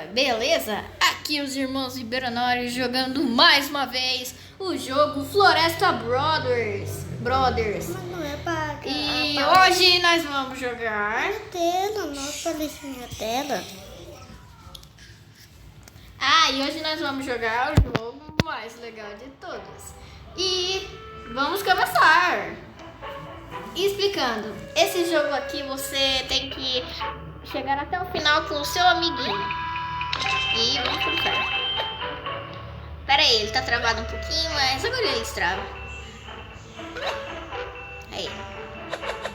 Beleza? Aqui os irmãos Ribeirões jogando mais uma vez o jogo Floresta Brothers. Mas não é pra... E hoje nós vamos jogar... tela, não aparece minha tela. E hoje nós vamos jogar o jogo mais legal de todos. E vamos começar. Explicando, esse jogo aqui você tem que chegar até o final com o seu amiguinho. E vamos começar. Pera aí, ele tá travado um pouquinho, mas agora ele destrava. Aí.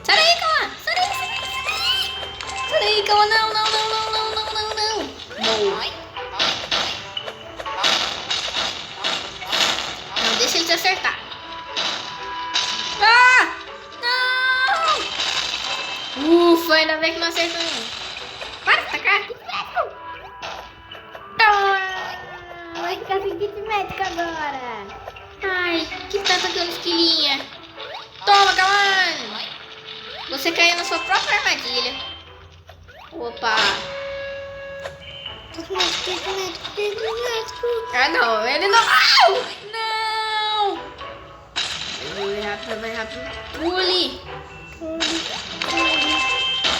Sai daí, calma! Sai daí, sai daí, sai daí! Sai daí, calma! Não, não, não, não, não, não, não, não! Não deixa ele te acertar. Não! Ufa, ainda bem que não acertou nenhum. Para de tacar! Vai ficar sem kit médico agora. Ai, que tá atacando esquilinha. Toma, Kawan! Você caiu na sua própria armadilha. Opa! Kit médico. Ah, não, ele não... Au! Não! Vai rápido, vai rápido. Pule!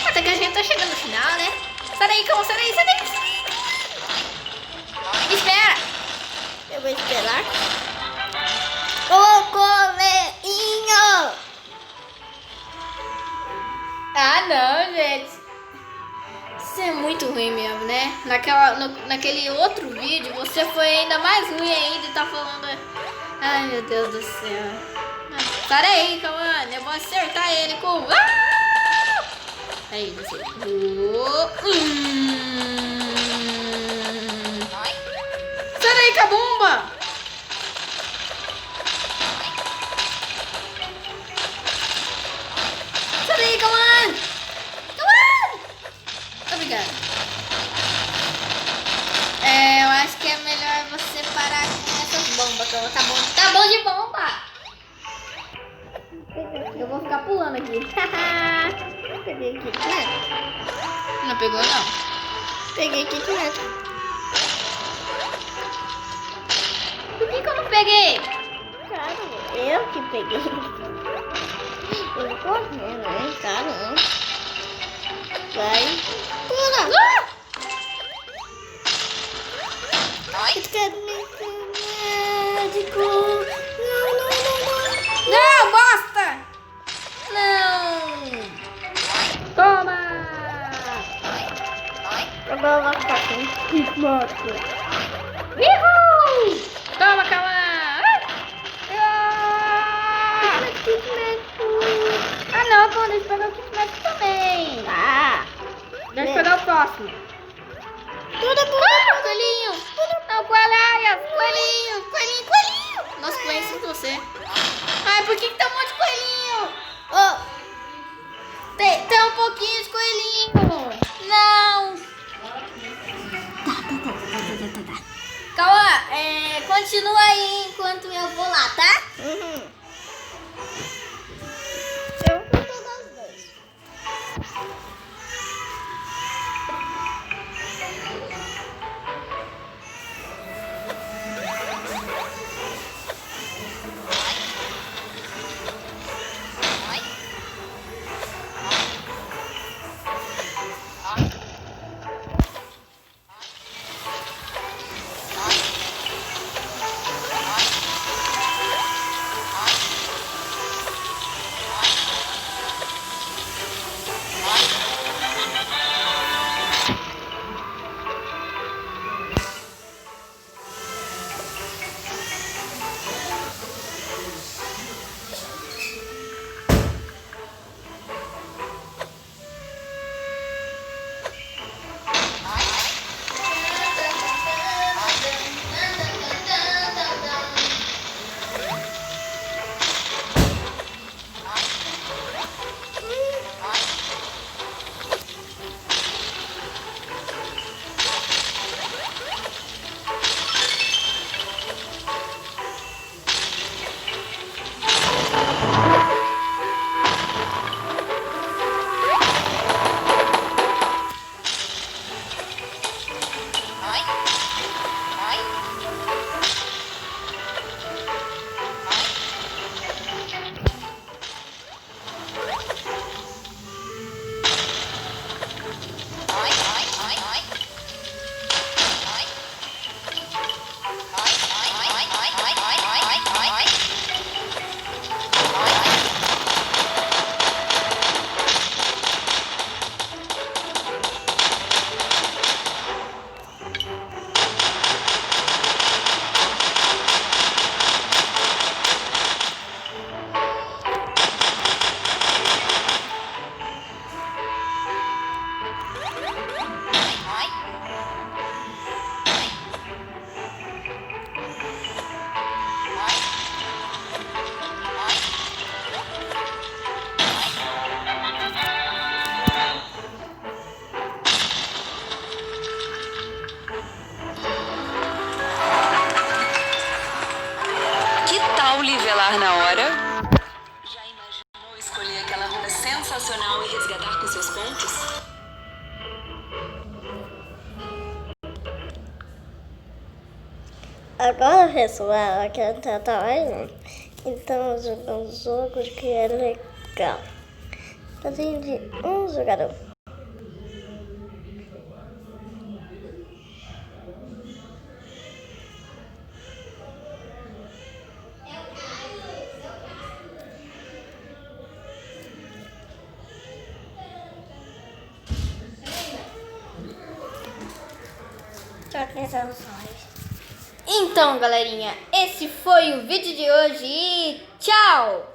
Até que a gente tá chegando no final, né? Sai daí, Kawan, sai daí, sai daí, sai daí. Espera! Eu vou esperar. Coelhinho! Não, gente. Isso é muito ruim mesmo, né? Naquele outro vídeo, você foi ainda mais ruim ainda e tá falando... Ai, meu Deus do céu. Sai daí, calma. Eu vou acertar ele com... Aí, você... Sai daí, Cabumba! Sai daí, Kawan! Kawan! Obrigada. Eu acho que é melhor você parar com essas bombas, Kawan. Tá bom de bomba! Eu vou ficar pulando aqui. Peguei kit médico. Não pegou, não. Peguei kit médico. Por que eu não peguei? Claro, eu que peguei. Eu vou correr, né? Caramba. Vai. Pula. Médico. Não, bosta! Não! Toma! Agora eu vou ficar com kit médico. Uhul! Toma, Kawan! Kit médico. Não, pô, deixa eu pegar o kit médico também. Deixa eu pegar o próximo. Coelhinho! Não, coelhaias! Coelhinho! Coelhinho! Coelhinho! Nossa, coelhinho, sinto você. Ai, por que tem um monte de coelhinho? Tem um pouquinho de coelhinho. Não! Tá. Cauã, continua aí enquanto eu vou lá, tá? Eu vou pegar os dois. lhe velar na hora? Já imaginou escolher aquela roupa sensacional e resgatar com seus pontos? Agora, pessoal, aqui tá trabalhando. Então, jogar um jogo que é legal. Fazer de um jogador. Só que soluções. Então, galerinha, esse foi o vídeo de hoje e tchau!